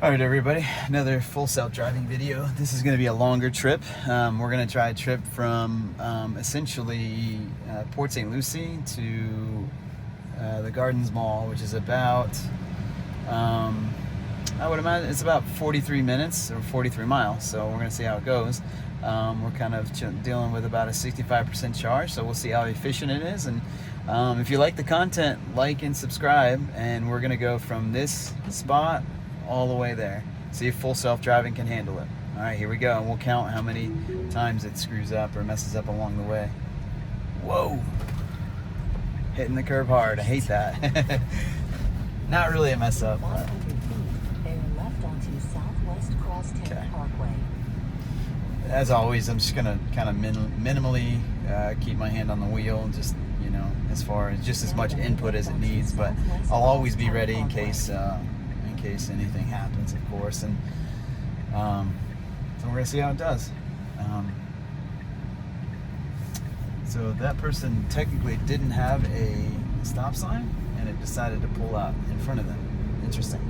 All right, everybody, another full self-driving video. This is going to be a longer trip. We're going to try a trip from essentially Port St. Lucie to the Gardens Mall, which is about, I would imagine it's about 43 minutes or 43 miles. So we're going to see how it goes. We're kind of dealing with about a 65% charge, so we'll see how efficient it is. And if you like the content, like and subscribe. And we're going to go from this spot all the way there. See if full self-driving can handle it. All right, here we go. And we'll count how many times it screws up or messes up along the way. Whoa. Hitting the curb hard. I hate that. Not really a mess up. But... left onto Southwest Crosstown Okay. Parkway. As always, I'm just gonna kind of minimally keep my hand on the wheel, just as far as just as much input as it needs. But I'll always be ready in case anything happens, of course. And so we're gonna see how it does. So that person technically didn't have a stop sign, and it decided to pull out in front of them. Interesting.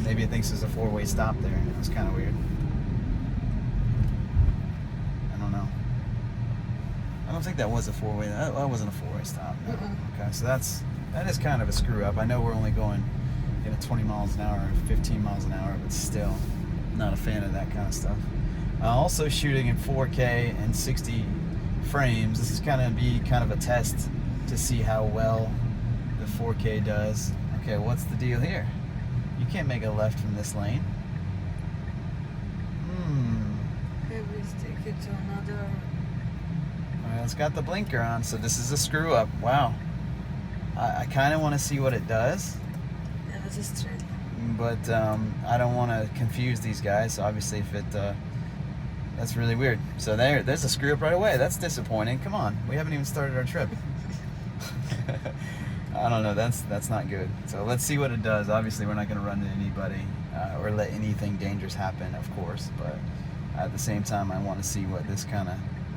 Maybe it thinks there's a four-way stop there. It was kind of weird. I don't know. I don't think that was a four-way. That wasn't a four-way stop. No. Okay, so that is kind of a screw up. I know we're only going 20 miles an hour or 15 miles an hour, but still not a fan of that kind of stuff. Also shooting in 4K and 60 frames. This is kind of a test to see how well the 4K does. Okay, what's the deal here? You can't make a left from this lane. Okay, let's take it to another. Well, it's got the blinker on, so this is a screw up. Wow. I kind of want to see what it does. Yeah, that's a straight line. But I don't want to confuse these guys. So obviously, if it that's really weird. So there's a screw up right away. That's disappointing. Come on, we haven't even started our trip. I don't know. That's not good. So let's see what it does. Obviously, we're not going to run into anybody or let anything dangerous happen, of course. But at the same time, I want to see what this kind of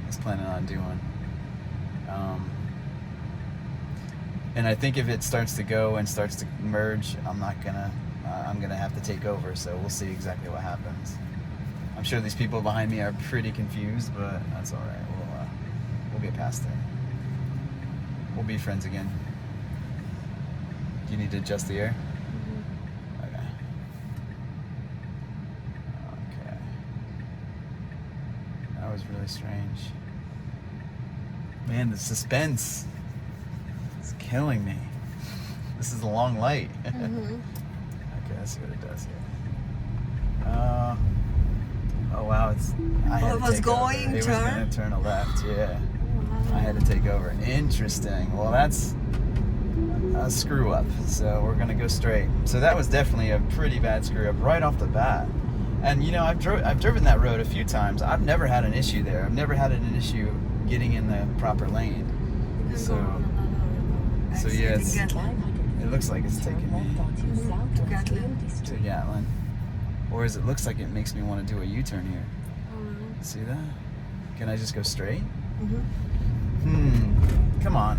is planning on doing. And I think if it starts to go and starts to merge, I'm gonna have to take over. So we'll see exactly what happens. I'm sure these people behind me are pretty confused, but that's all right. We'll get past it. We'll be friends again. Do you need to adjust the air? Okay. Okay. That was really strange. Man, the suspense is killing me. This is a long light. Okay, let's see what it does here. Oh wow, I had Oh, to it was take going over. It was turn? going to turn a left, yeah. I had to take over. Interesting. Well, that's a screw up. So we're going to go straight. So that was definitely a pretty bad screw up right off the bat. And I've driven that road a few times. I've never had an issue there. I've never had an issue getting in the proper lane. You can So- go on another so yeah, exit in it's- Gatlin. It looks like it's taking me To Gatlin. to Gatlin. Or as it looks like it makes me want to do a U-turn here. Oh, really? See that? Can I just go straight? Mm-hmm. Come on,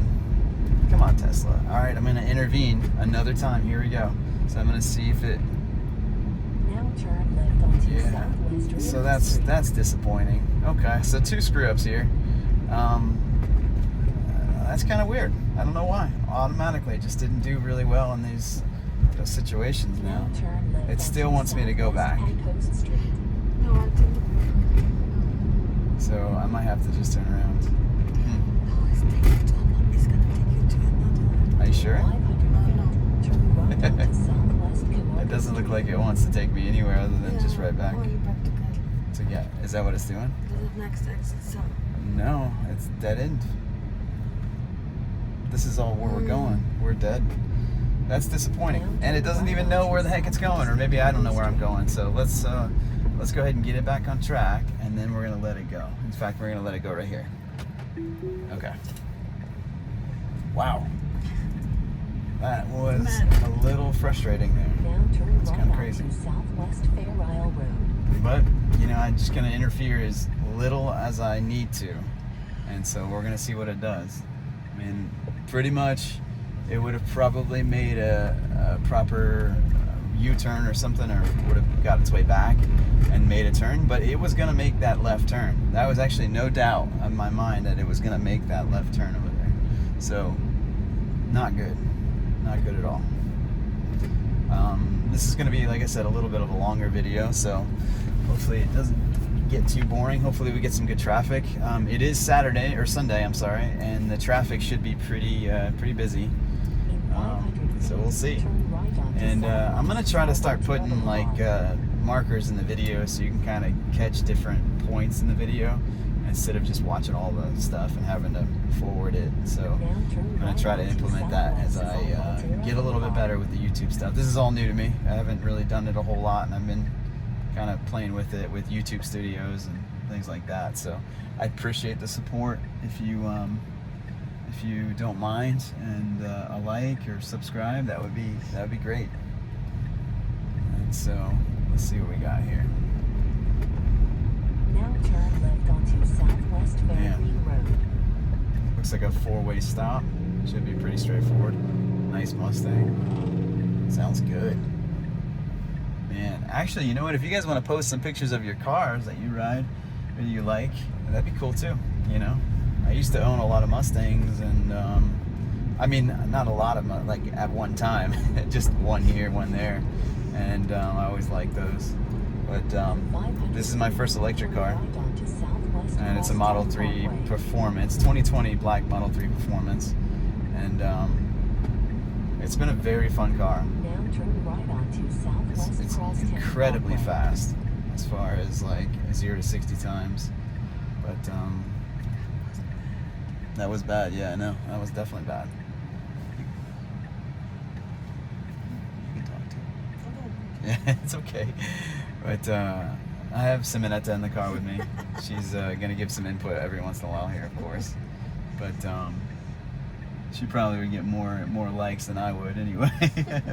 Tesla. All right, I'm gonna intervene another time. Here we go. So I'm gonna see if it. Now turn left onto Yeah. Southwest So River Street. that's disappointing. Okay, so 2 screw ups here. That's kind of weird. I don't know why. Automatically, it just didn't do really well in those situations now. Now turn left It still onto wants me to go back. Southwest High Coast Street. No, I think. So I might have to just turn around. No, it's gonna take you to another. Are you sure? 500 feet. Turn right onto Southwest Canal. It doesn't look like it wants to take me anywhere other than just right back. Going back to Gatlin. So yeah, is that what it's doing? The next exit, so. No, it's dead end. This is all where we're going. We're dead. That's disappointing. And it doesn't even know where the heck it's going, or maybe I don't know where I'm going. So let's go ahead and get it back on track, and then we're gonna let it go. In fact, we're gonna let it go right here. Okay. Wow. That was a little frustrating there. Now turn It's right kinda crazy. onto Southwest Fair Isle Road. But, I'm just going to interfere as little as I need to. And so we're going to see what it does. I mean, pretty much it would have probably made a proper U-turn or something, or would have got its way back and made a turn, but it was going to make that left turn. That was actually no doubt in my mind that it was going to make that left turn over there. So, not good. Not good at all. This is going to be, like I said, a little bit of a longer video, so hopefully it doesn't get too boring. Hopefully we get some good traffic. It is Saturday, or Sunday, I'm sorry, and the traffic should be pretty busy. So we'll see. And I'm going to try to start putting like markers in the video so you can kind of catch different points in the video instead of just watching all the stuff and having to forward it. So I'm going to try to implement that as I get a little bit better with the YouTube stuff. This is all new to me. I haven't really done it a whole lot, and I've been kind of playing with it with YouTube Studios and things like that. So I appreciate the support. If you don't mind, and a like or subscribe, that would be great. And so let's see what we got here. Now turn left onto Southwest Fairgreen Road. Looks like a 4-way stop. Should be pretty straightforward. Nice Mustang. Sounds good. Man, actually, you know what? If you guys want to post some pictures of your cars that you ride or you like, that'd be cool too. You know, I used to own a lot of Mustangs, and I mean, not a lot of them, like at one time, just one here, one there, and I always liked those. But this is my first electric car, and it's a Model 3 Performance, 2020 black Model 3 Performance, and it's been a very fun car. Now turn right onto Southwest It's Crosstown incredibly Parkway. fast as far as like 0 to 60 times, but that was bad. Yeah, I know, that was definitely bad. You can talk to her. Yeah, it's okay. But I have Simonetta in the car with me. She's gonna give some input every once in a while here, of course. But she probably would get more likes than I would anyway.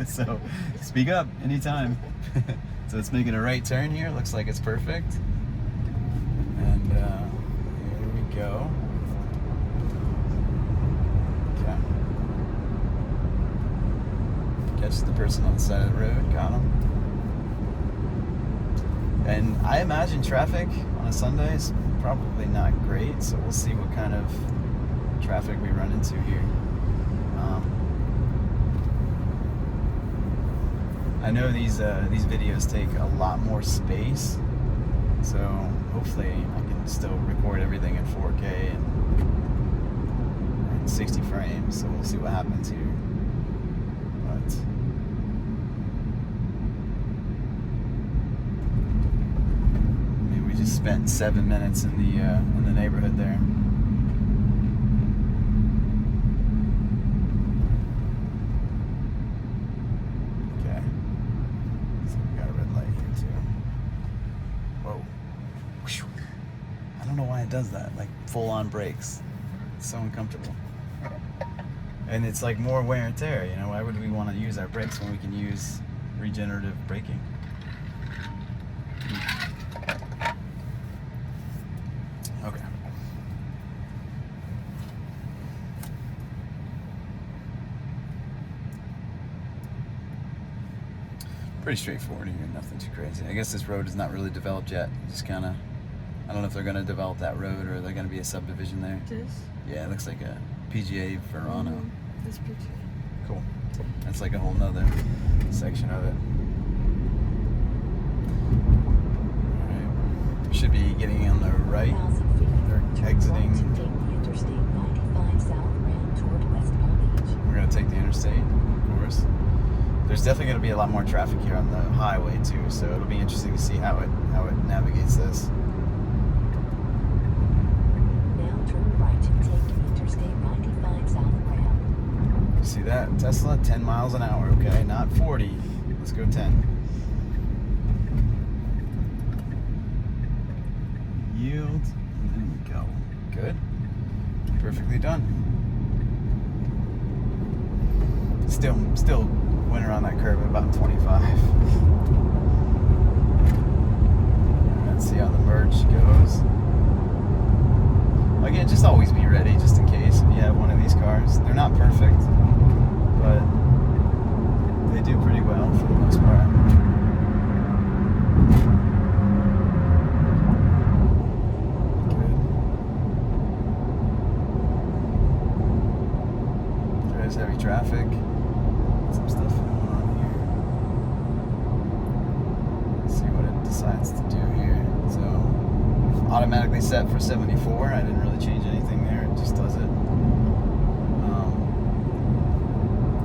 So speak up anytime. So it's making a right turn here. Looks like it's perfect. And here we go. Okay. Catch the person on the side of the road. Got him. And I imagine traffic on a Sunday is probably not great, so we'll see what kind of traffic we run into here. I know these videos take a lot more space, so hopefully I can still record everything in 4K and 60 frames, so we'll see what happens here. But just spent 7 minutes in the neighborhood there. Okay, so we got a red light here too. Whoa! Whew. I don't know why it does that. Like full-on brakes. It's so uncomfortable. And it's like more wear and tear. You know, why would we want to use our brakes when we can use regenerative braking? Okay. Pretty straightforward here, nothing too crazy. I guess this road is not really developed yet. Just kind of, I don't know if they're going to develop that road or they're going to be a subdivision there. This? Yeah, it looks like a PGA Verano. That's pretty. Cool. That's like a whole nother section of it. Alright. Should be getting on the right. 1,000 feet. They're Turn exiting. right to take the Interstate 95 southbound toward West Palm Beach. We're going to take the interstate, of course. There's definitely going to be a lot more traffic here on the highway too, so it'll be interesting to see how it navigates this. Now turn right to take the Interstate 95 south ramp. See that? Tesla, 10 miles an hour, okay? Not 40. Let's go 10. Yield. And there we go. Good. Perfectly done. Still went around that curve at about 25. Let's see how the merge goes. Again, just always be ready, just in case if you have one of these cars. They're not perfect, but they do pretty well for the most part. decides to do here. So automatically set for 74. I didn't really change anything there. It just does it.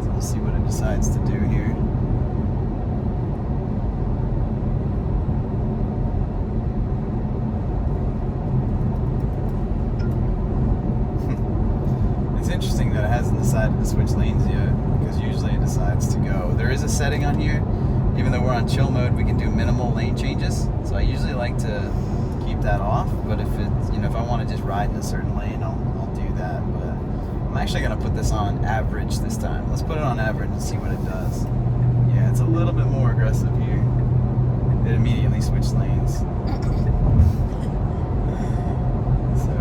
So we'll see what it decides to do here. It's interesting that it hasn't decided to switch lanes yet, because usually it decides to go. There is a setting on here. Even though we're on chill mode, we can do minimal lane changes. So I usually like to keep that off. But if if I want to just ride in a certain lane, I'll do that. But I'm actually gonna put this on average this time. Let's put it on average and see what it does. Yeah, it's a little bit more aggressive here. It immediately switched lanes. So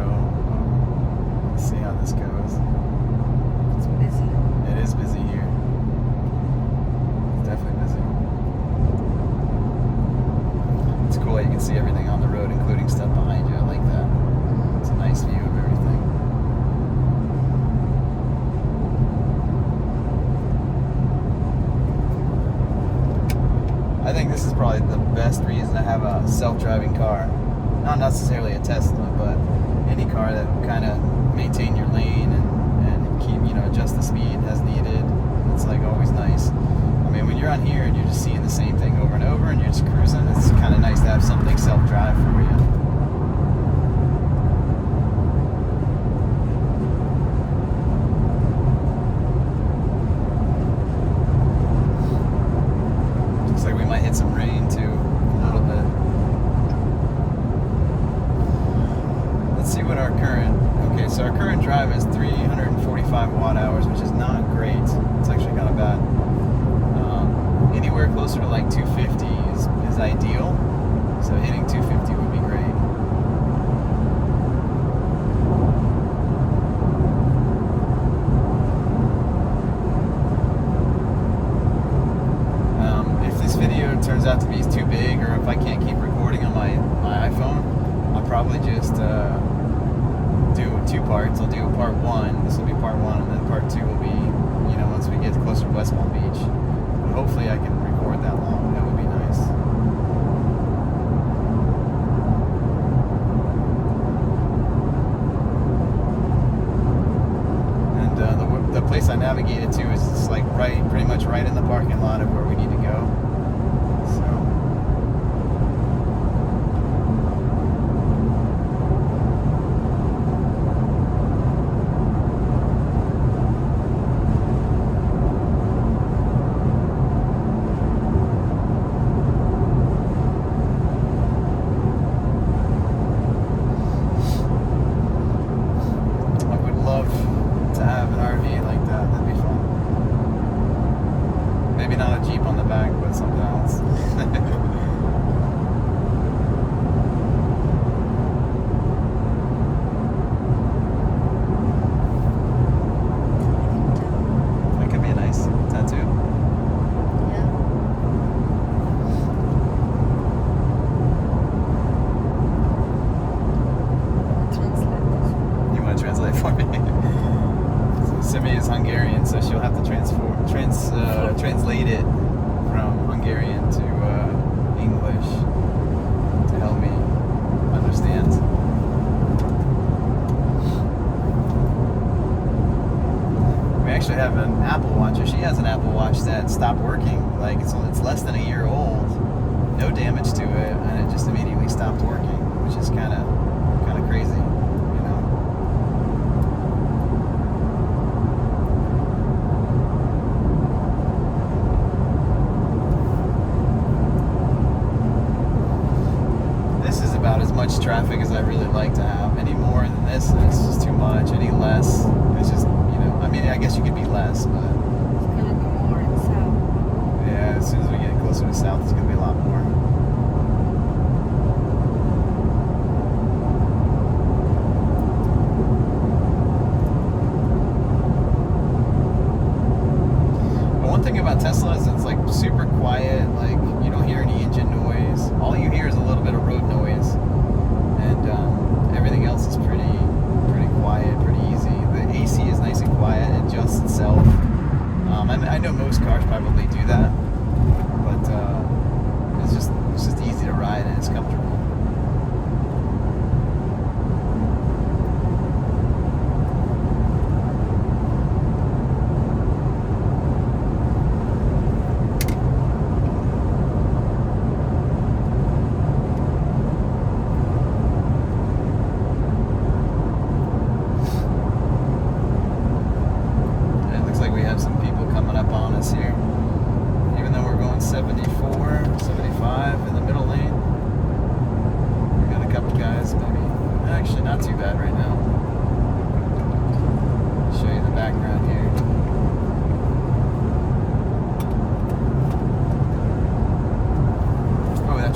let's see how this goes. It's busy. It is busy here. It's definitely busy. It's cool how you can see everything on the road, including stuff behind you. I like that. It's a nice view of everything. I think this is probably the best reason to have a self-driving car. Not necessarily a Tesla, but any car that will kind of maintain your lane and keep, adjust the speed as needed. It's like always nice. I mean, when you're on here and you're just seeing the same thing over and over and you're just cruising, it's kind of nice to have something self-drive for you. Looks like we might hit some rain too, a little bit. Let's see what our current, so our current drive is 345 watt hours, which is not great. It's actually kind of bad. Anywhere closer to like 250 is ideal. So hitting 250 would be great. If this video turns out to be too big, or if I can't keep recording on my iPhone, I'll probably just do two parts. I'll do part one. This will be part one, and then part two will be, once we get closer to West Palm Beach. But hopefully I can record that long. That would be nice. And the place I navigated to is just like pretty much right in the parking lot of where we need to go. So. To have an RV like that, that'd be fun. Maybe not a Jeep on the back, but something else. That could be a nice tattoo. Yeah. Translate this. You want to translate for me? Simi is Hungarian, so she'll have to translate it from Hungarian to English to help me understand. We actually have an Apple Watch, or she has an Apple Watch that stopped working. Like it's less than a year old, no damage to it, and it just immediately stopped working, which is kind of crazy. About as much traffic as I really like to have. Any more than this, it's just too much. Any less, it's just, I mean, I guess you could be less, but... It's gonna be more in south. Yeah, as soon as we get closer to south, it's gonna be a lot more. But one thing about Tesla is it's like super quiet, like you don't hear any engine noise. All you hear is a little bit of road noise. And everything else is pretty quiet, pretty easy. The AC is nice and quiet, it adjusts itself. I know most cars probably do that, but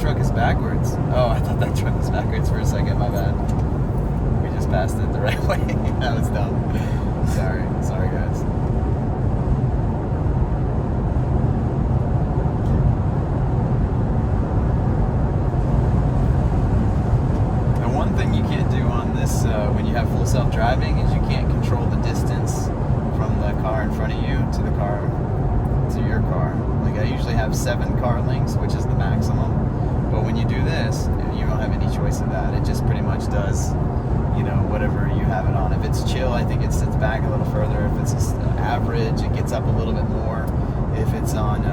truck is backwards. Oh, I thought that truck was backwards for a second. My bad. We just passed it the right way. That was dumb. Sorry, guys. The one thing you can't do on this when you have full self-driving is you can't control the distance from the car in front of you to the car, to your car. Like I usually have 7 car lengths, which is the maximum. But when you do this, you don't have any choice of that. It just pretty much does, whatever you have it on. If it's chill, I think it sits back a little further. If it's average, it gets up a little bit more. If it's on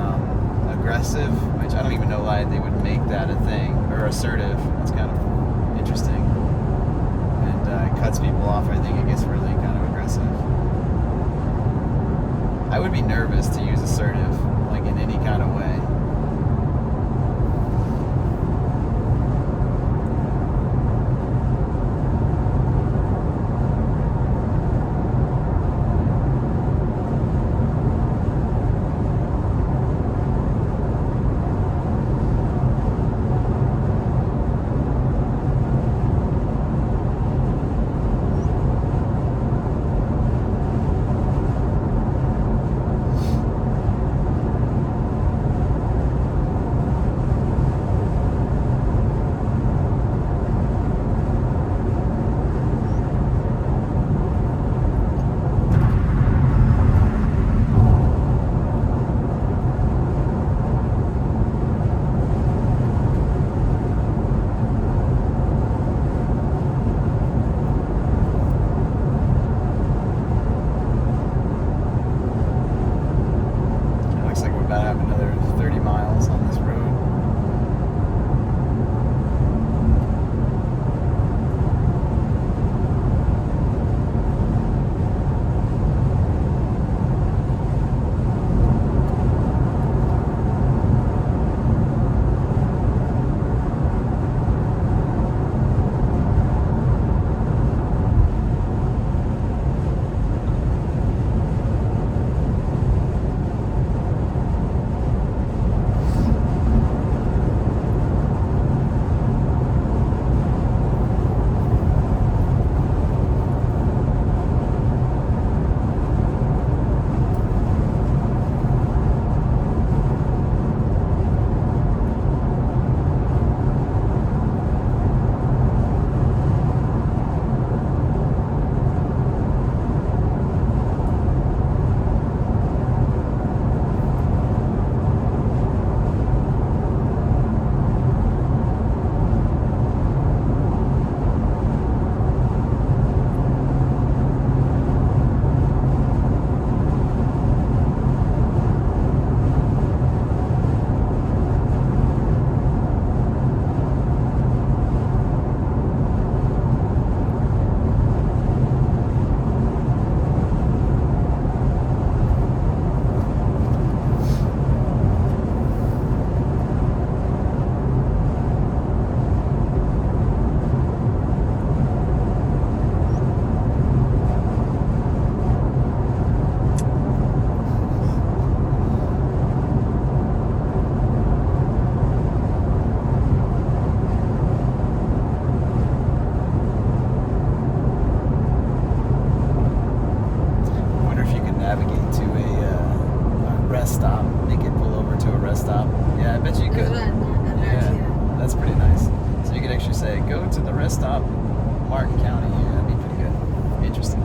aggressive, which I don't even know why they would make that a thing, or assertive, that's kind of interesting. And it cuts people off. I think it gets really kind of aggressive. I would be nervous to use assertive, like in any kind of way. stop Martin County. Yeah, that'd be pretty good. Interesting.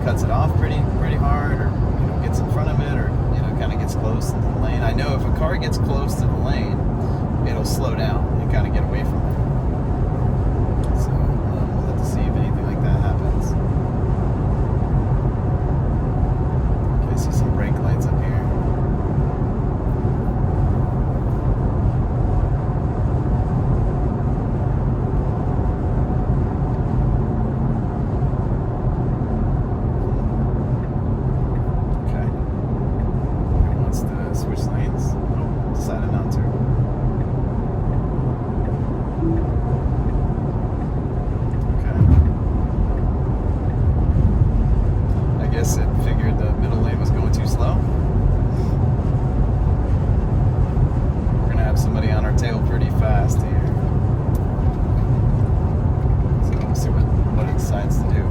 cuts it off pretty hard, or gets in front of it, or kind of gets close to the lane. I know if a car gets close to the lane, it'll slow down and kind of get away from it. So we'll have to see if anything like that happens. Okay, I see some brake lights up here. Switch lanes. Oh, decided not to. Okay. I guess it figured the middle lane was going too slow. We're gonna have somebody on our tail pretty fast here. So we'll see what it decides to do.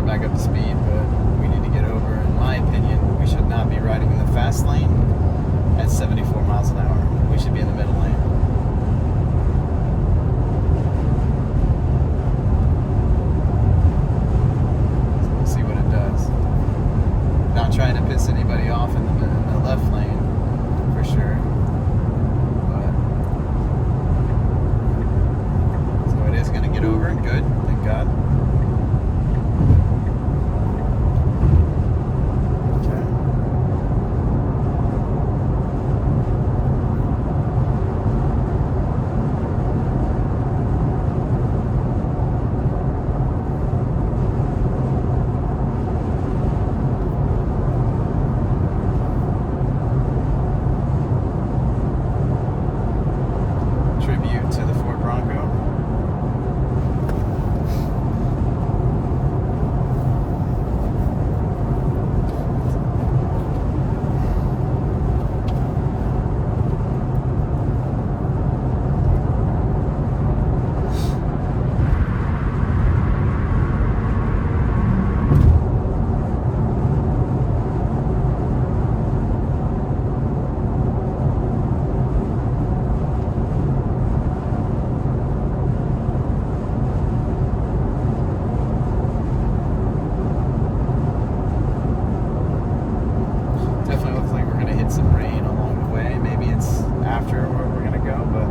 Back up to speed, but we need to get over. In my opinion, we should not be riding in the fast lane at 74 miles an hour. We should be in the middle lane. So we'll see what it does. Not trying to piss anybody off in the left lane, for sure. But so it is going to get over. Good, thank God. To the Ford Bronco. Some rain along the way. Maybe it's after where we're gonna go, but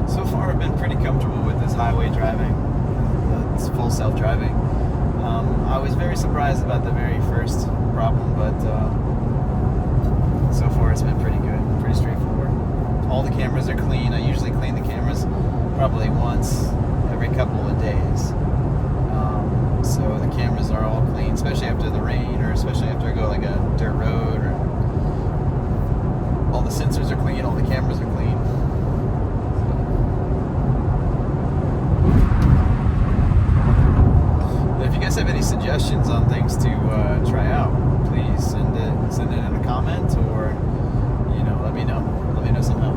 so far I've been pretty comfortable with this highway driving. It's full self-driving. I was very surprised about the very first problem, but so far it's been pretty good, pretty straightforward. All the cameras are clean. I usually clean the cameras probably once every couple of days. So the cameras are all clean, especially after the rain, or especially after I go like a dirt road, or all the sensors are clean, all the cameras are clean. If you guys have any suggestions on things to try out, please send it in a comment, or let me know somehow.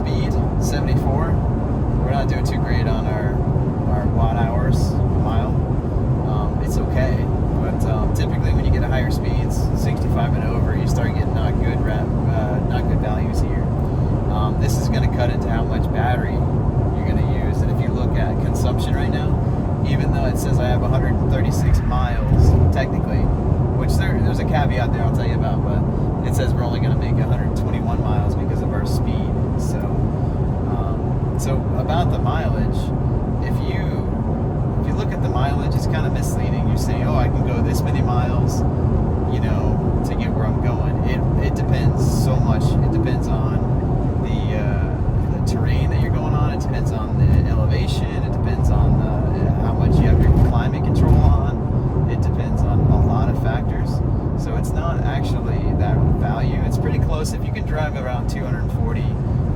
speed, 74. We're not doing too great on our watt hours a mile. It's okay, but typically when you get to higher speeds, 65 and over, you start getting not good values here. This is going to cut into how much battery you're going to use, and if you look at consumption right now, even though it says I have 136 miles technically, which there's a caveat there I'll tell you about, but it says we're only going to make 121 miles because of our speed. So about the mileage, if you look at the mileage, it's kind of misleading. You're saying, oh, I can go this many miles, to get where I'm going. It depends so much. It depends on the terrain that you're going on. It depends on the elevation. It depends on how much you have your climate control on. It depends on a lot of factors. So it's not actually that value. It's pretty close. If you can drive around 240,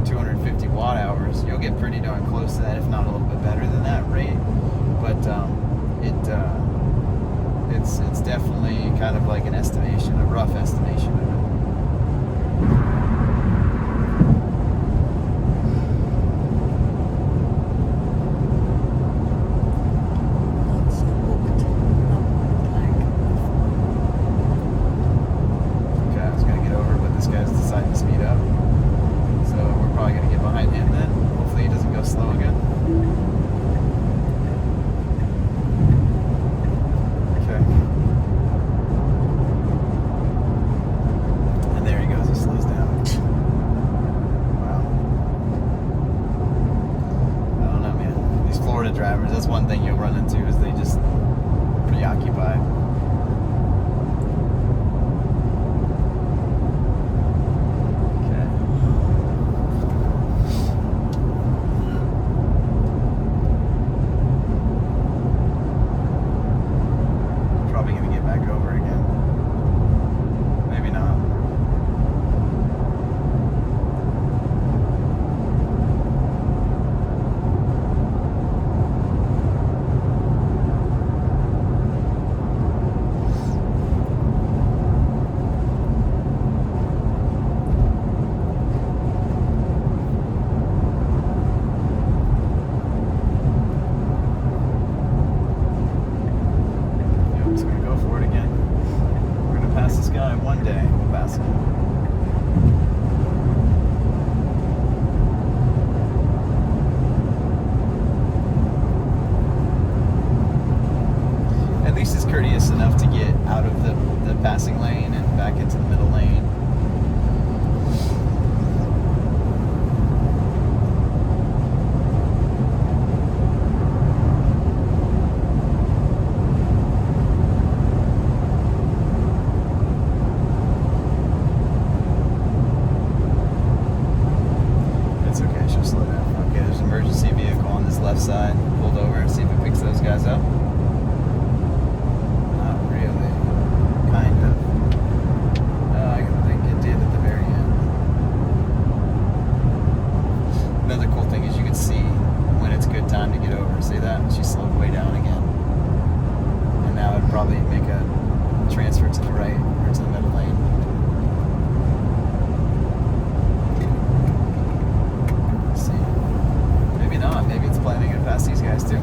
250 watt hours, you'll get pretty darn close to that, if not a little bit better than that rate. But it's definitely kind of like an estimation, a rough estimation of it. Not so hooked up like before. Okay, I was gonna get over, but this guy's deciding to speed up. So we're probably gonna get behind him then. Hopefully he doesn't go slow again. Okay. And there he goes, he slows down. Wow. I don't know, man. These Florida drivers, that's one thing you'll run into, is they just preoccupied. Okay. Probably gonna get back over again. Maybe not. Yep, just gonna go for it again. We're gonna pass this guy one day. We'll pass him. At least it's courteous enough to get out of the passing lane and back into the middle lane. It's okay, she'll slow down. Okay, there's an emergency vehicle on this left side. Pulled over, see if it picks those guys up. Not really. Kind of. I think it did at the very end. Another cool thing is you can see when it's a good time to get over. See that? She slowed way down again. And now it'd probably make a transfer to the right or to the middle lane. Let's see. Maybe not. Maybe it's planning to pass these guys too.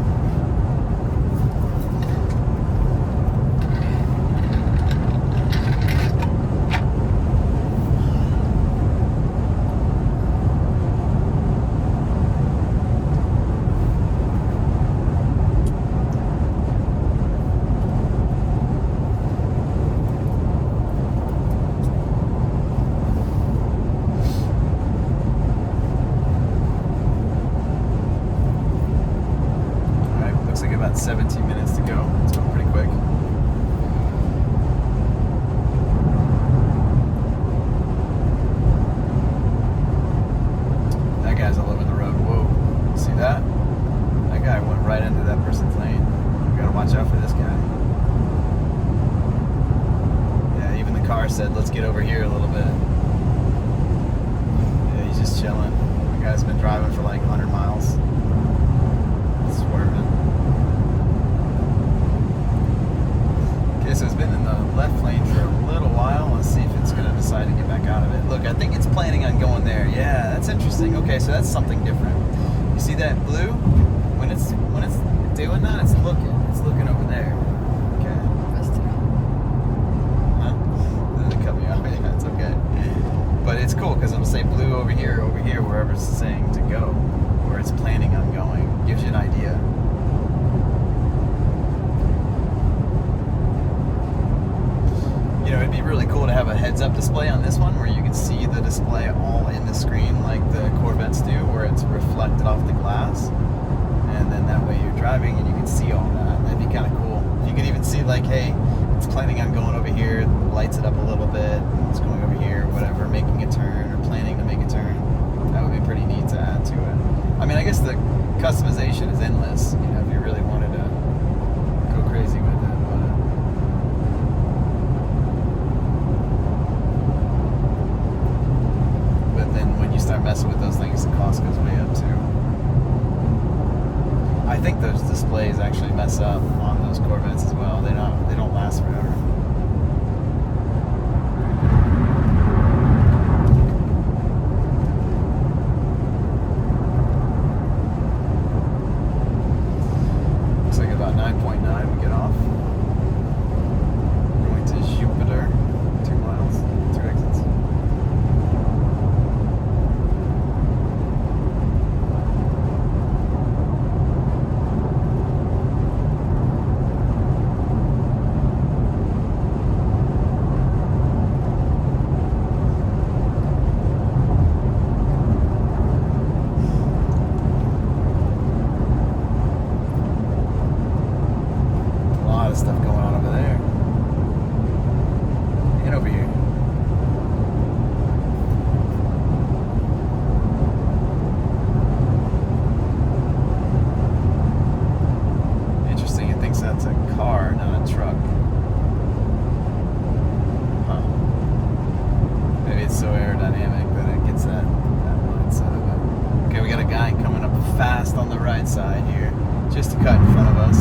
Alright, looks like about 17 minutes to go. It's going pretty quick. That guy's all over the road. Whoa. See that? That guy went right into that person's lane. We gotta watch out for this guy. Yeah, even the car said, let's get over here a little bit. Yeah, he's just chilling. The guy's been driving for like 100 miles. Swerving. Okay, so it's been in the left lane for a little while. Let's see if it's going to decide to get back out of it. Look, I think it's planning on going there. Yeah, that's interesting. Okay, so that's something different. You see that blue? When it's doing that, it's looking over there. Okay. Huh? It cut me off. Yeah, it's okay. But it's cool because it'll say blue over here, wherever it's saying to go, where it's planning on going. Gives you an idea. You know, it'd be really cool to have a heads-up display on this one where you can see the display all in the screen like the Corvettes do, where it's reflected off the glass. And then that way you're driving and you can see all that. That'd be kind of cool. You could even see like, hey, it's planning on going over here, lights it up a little bit, it's going over here, whatever, making a turn or planning to make a turn. That would be pretty neat to add to it. I mean, I guess the customization is endless, you know, if you really wanted to go crazy with it. But then when you start messing with those things, the cost goes way up too. I think those displays actually mess up on those Corvettes as well. They don't last forever. Looks like about 9.9 we get off. Going to Jupiter, 2 miles, 2 exits. Stuff going on over there. And over here. Interesting, it thinks that's a car, not a truck. Huh. Maybe it's so aerodynamic that it gets that mindset of it. Okay, we got a guy coming up fast on the right side here, just to cut in front of us.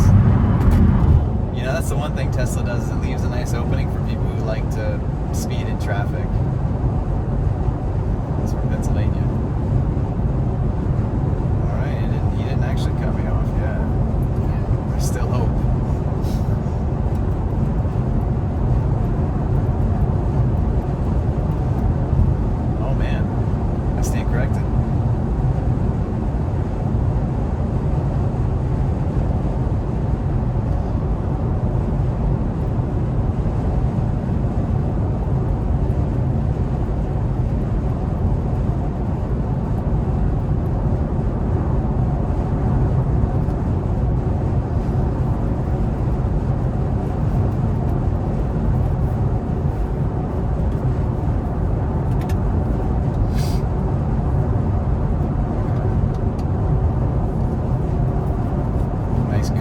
You know, that's the one thing Tesla does, is it leaves a nice opening for people who like to speed in traffic. That's from Pennsylvania. Alright, he didn't actually cut me off, yeah. There's still hope. Oh man, I stand corrected.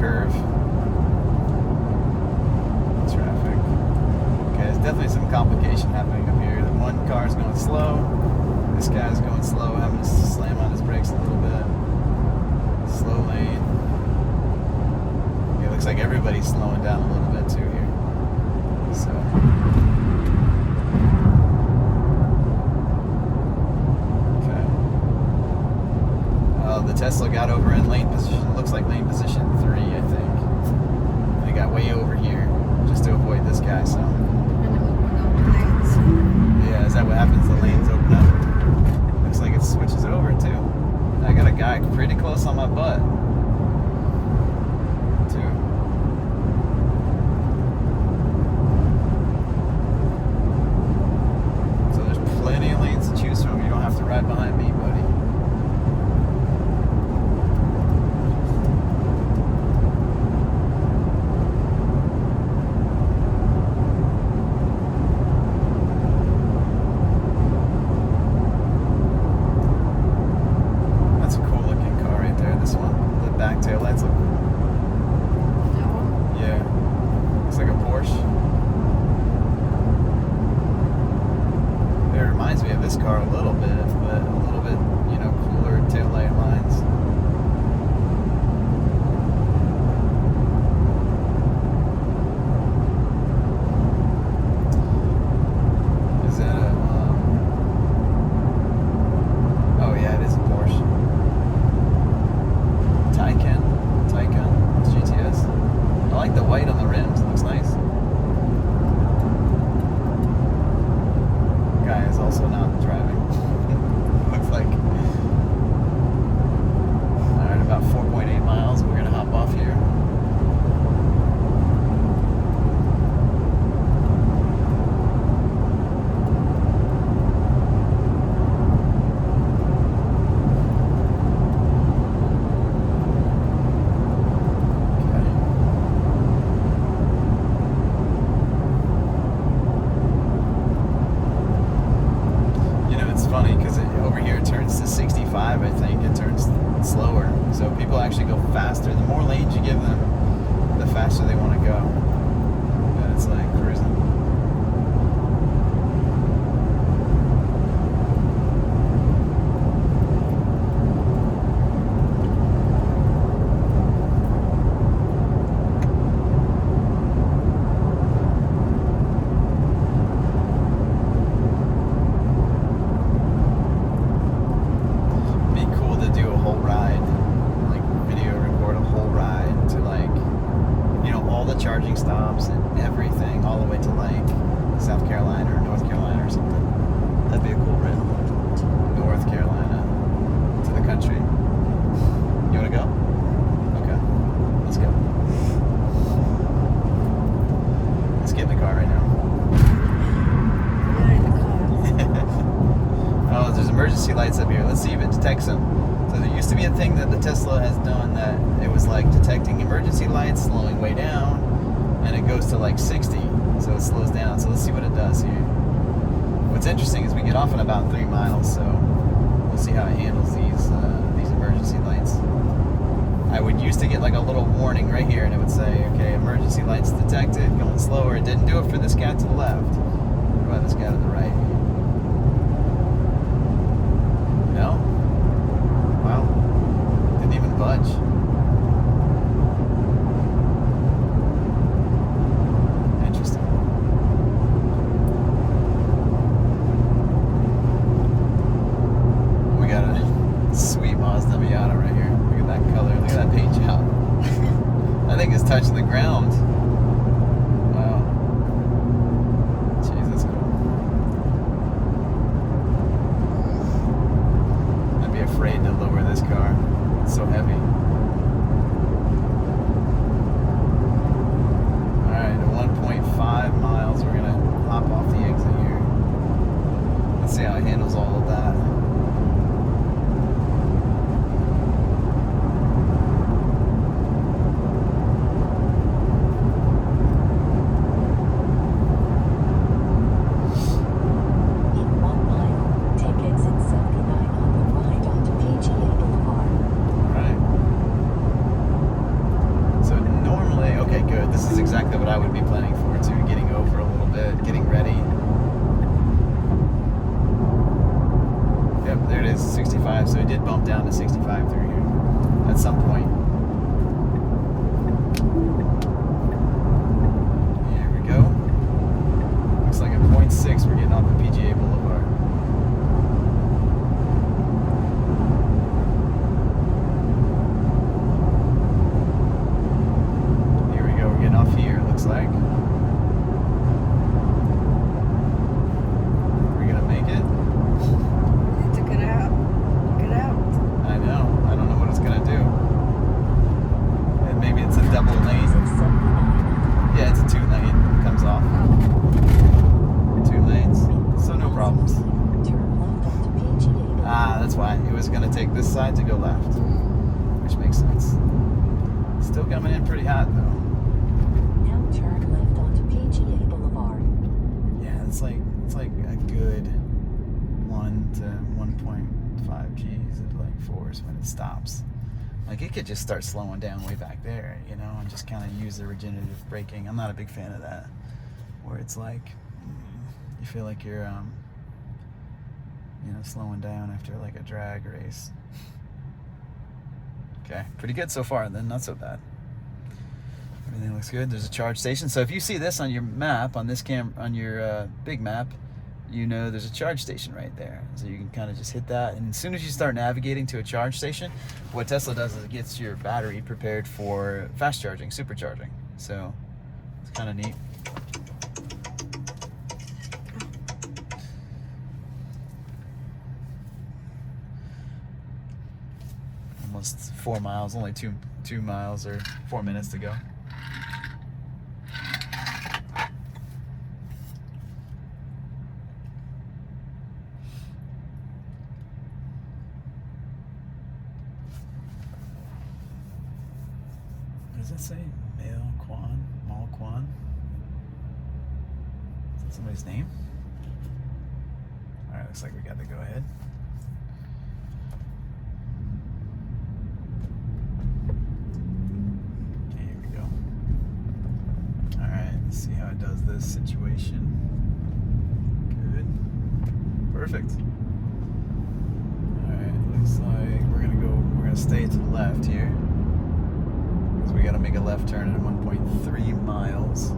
Curve. Traffic. Okay, there's definitely some complication happening up here. The one car's going slow. This guy's going slow, having to slam on his brakes a little bit. Slow lane. It looks like everybody's slowing down a little bit too here. So. The Tesla got over in lane position, looks like lane position 3, I think. They got way over here just to avoid this guy, so. Yeah, is that what happens? The lanes open up? Looks like it switches over too. I got a guy pretty close on my butt, too. So there's plenty of lanes to choose from. You don't have to ride behind me, buddy. Back tail lights look cool. think it turns slower. So people actually go faster. The more lanes you give them, the faster they want to go. And it's like cruising. Charging stops and everything, all the way to like South Carolina or North Carolina or something. That'd be a cool rail. North Carolina to the country. You want to go? Okay, let's go. Let's get in the car right now. We're in the car. Oh, there's emergency lights up here. Let's see if it detects them. So there used to be a thing that the Tesla has done that it was like detecting emergency lights, slowing way down, and it goes to like 60, so it slows down. So let's see what it does here. What's interesting is we get off in about 3 miles, so we'll see how it handles these emergency lights. I would used to get like a little warning right here, and it would say, okay, emergency lights detected, going slower. It didn't do it for this guy to the left. What about this guy to the right? No? Wow. Didn't even budge. Interesting. We got a sweet Mazda Miata right here. Look at that color. Look at that paint job. I think it's touching the ground. Wow. Jeez, that's cool. I'd be afraid to lower this car. It's so heavy. Alright, at 1.5 miles, we're gonna hop off the exit here. Let's see how it handles all of that. In 1 mile, take exit 79 on the right onto PGA Boulevard. Alright. So normally, okay, good. This is exactly what I would be planning for too. Getting over a little bit, getting ready. Yep, there it is, 65. So it did bump down to 65 through here at some point. Here we go. Looks like at 0.6 we're getting off the PGA Boulevard. Here we go, we're getting off here, it looks like. We're gonna make it. We need to get out. Get out. I know. I don't know what it's gonna do. And maybe it's a double lane. Exit 79. Yeah, it's a 2-lane. Comes off. Oh. 2 lanes. So no problems. Turn left onto PGA Boulevard. Ah, that's why. It was gonna take this side to go left. Which makes sense. Still coming in pretty hot though. Now turn left onto PGA Boulevard. Yeah, it's like a good 1 to 1.5 G's at like 4s when it stops. Like it could just start slowing down way back there, you know, and just kind of use the regenerative braking. I'm not a big fan of that, where it's like you feel like you're you know, slowing down after like a drag race. Okay, pretty good so far. Then not so bad. Everything looks good. There's a charge station. So if you see this on your map, on this on your big map, you know there's a charge station right there. So you can kind of just hit that, and as soon as you start navigating to a charge station, what Tesla does is it gets your battery prepared for fast charging, supercharging. So it's kind of neat. Almost 4 miles, only two miles or 4 minutes to go. What does that say? Mal Quan? Is that somebody's name? Alright, looks like we got the go ahead. Let's see how it does this situation. Good. Perfect. Alright, looks like we're gonna stay to the left here. Because we gotta make a left turn at 1.3 miles.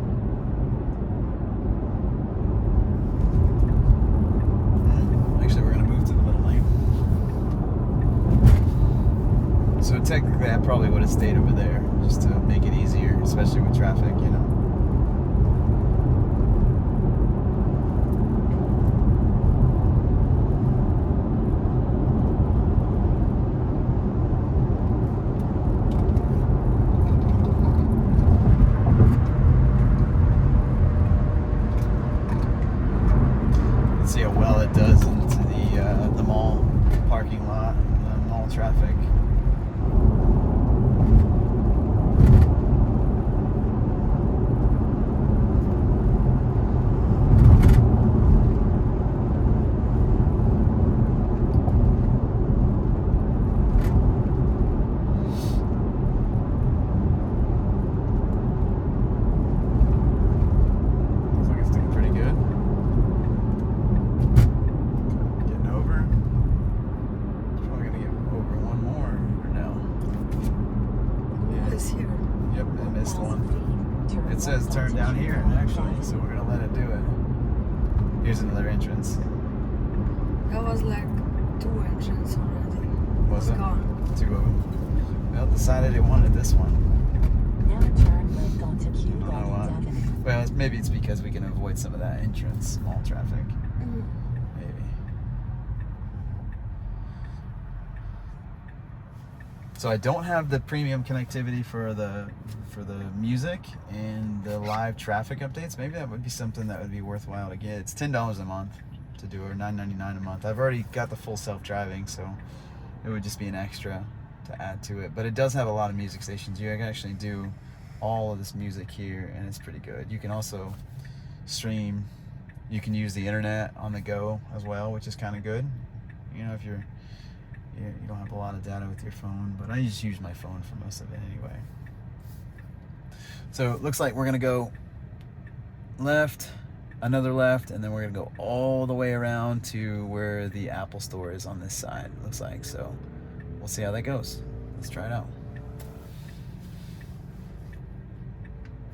Actually, we're gonna move to the middle lane. So technically I probably would have stayed over there just to make it easier, especially with traffic, you know. Let's see how well it does into the mall parking lot, the mall traffic. Looks like it's doing pretty good. Getting over. It's probably gonna get over one more or no. Who is here? Yep, I missed 1,000 one. feet, turn It says left turn onto down here Huron actually, Drive. so we're gonna let it do it. Here's another entrance. That was like 2 entrances already. Was it? Gone. 2 of them. Well, decided it wanted this one. Now turn left onto Kew I don't know Gardens why. Avenue. Well, maybe it's because we can avoid some of that entrance mall traffic. Mm. Maybe. So I don't have the premium connectivity for the music and the live traffic updates. Maybe that would be something that would be worthwhile to get. It's $10 a month to do, or $9.99 a month. I've already got the full self-driving, so it would just be an extra to add to it. But it does have a lot of music stations. You can actually do all of this music here, and it's pretty good. You can also stream. You can use the internet on the go as well, which is kind of good. You know, if you don't have a lot of data with your phone, but I just use my phone for most of it anyway. So it looks like we're gonna go left, another left, and then we're gonna go all the way around to where the Apple store is on this side, it looks like. So we'll see how that goes. Let's try it out.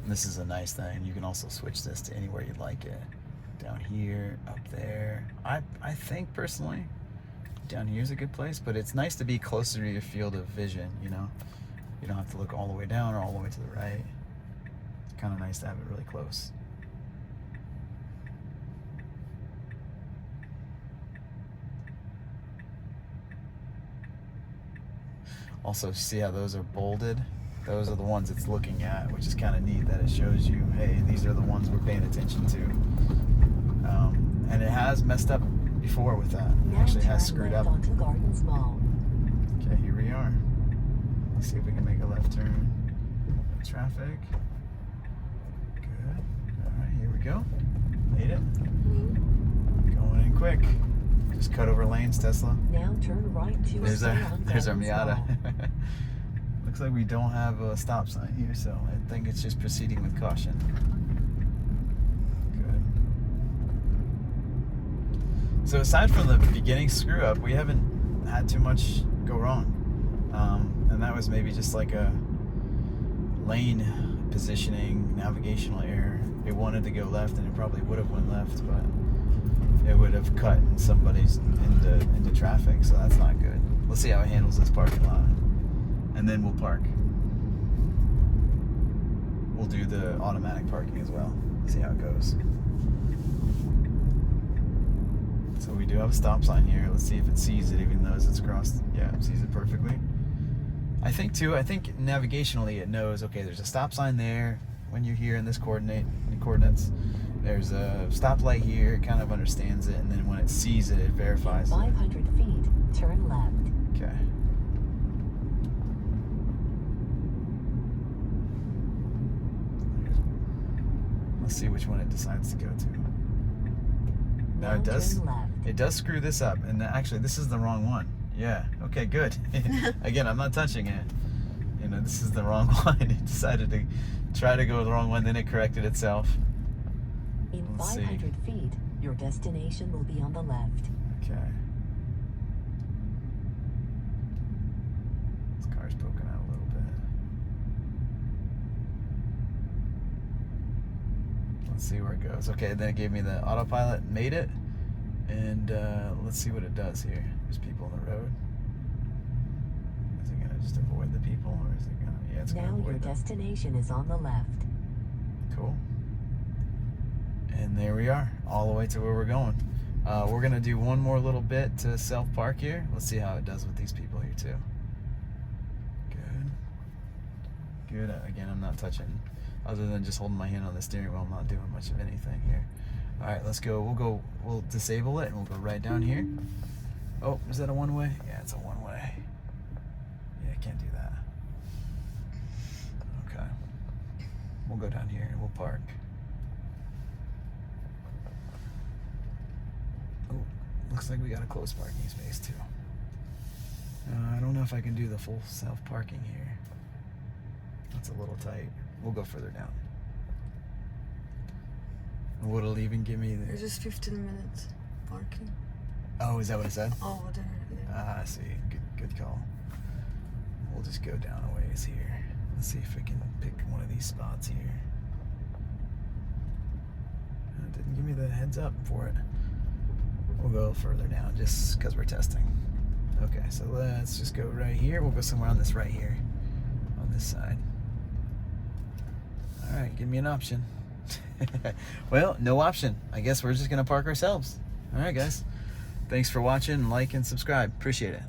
And this is a nice thing. You can also switch this to anywhere you'd like it. Down here, up there. I think personally, down here is a good place, but it's nice to be closer to your field of vision, you know? You don't have to look all the way down or all the way to the right. It's kind of nice to have it really close. Also, see how those are bolded? Those are the ones it's looking at, which is kind of neat that it shows you, hey, these are the ones we're paying attention to. And it has messed up before with that. It Now actually has turn screwed left up. onto Gardens Mall. Okay, here we are. Let's see if we can make a left turn. Traffic. Good. All right, here we go. Made it. Going in quick. Just cut over lanes, Tesla. Now turn right to There's stay our on there's our Gardens Miata. Mall. Looks like we don't have a stop sign here, so I think it's just proceeding with caution. Good. So aside from the beginning screw up, we haven't had too much go wrong. And that was maybe just like a lane positioning, navigational error. It wanted to go left, and it probably would have went left, but it would have cut somebody's into traffic, so that's not good. Let's see how it handles this parking lot, and then we'll park. We'll do the automatic parking as well. See how it goes. So we do have a stop sign here. Let's see if it sees it, even though it's crossed. Yeah, it sees it perfectly. I think navigationally it knows, okay, there's a stop sign there when you're here in this coordinates. There's a stoplight here, it kind of understands it, and then when it sees it, it verifies it. 500 feet, turn left. Okay. Let's see which one it decides to go to. No, it does. Turn left. It does screw this up, and actually, this is the wrong one. Yeah. Okay. Good. Again, I'm not touching it. You know, this is the wrong one. It decided to try to go the wrong one, then it corrected itself. In Let's see. 500 feet, your destination will be on the left. Okay. This car's poking out a little bit. Let's see where it goes. Okay, then it gave me the autopilot, made it, and let's see what it does here. There's people on the road. Is it gonna just avoid the people, or is it gonna? Yeah, it's gonna Now your avoid them. destination is on the left. Cool. And there we are, all the way to where we're going. We're gonna do one more little bit to self-park here. Let's see how it does with these people here too. Good. Good. Again, I'm not touching, other than just holding my hand on the steering wheel. I'm not doing much of anything here. All right, let's go. We'll disable it and we'll go right down here. Oh, is that a one-way? Yeah, it's a one-way. Yeah, I can't do that. Okay. We'll go down here and we'll park. Oh, looks like we got a close parking space too. I don't know if I can do the full self-parking here. That's a little tight. We'll go further down. Would it even give me It's the... just 15 minutes parking. Oh, is that what it said? Oh, there. Yeah. Ah, I see. Good call. We'll just go down a ways here. Let's see if we can pick one of these spots here. It didn't give me the heads up for it. We'll go further down just because we're testing. Okay, so let's just go right here. We'll go somewhere on this right here. On this side. Alright, give me an option. Well, no option. I guess we're just going to park ourselves. Alright, guys. Thanks for watching. Like and subscribe. Appreciate it.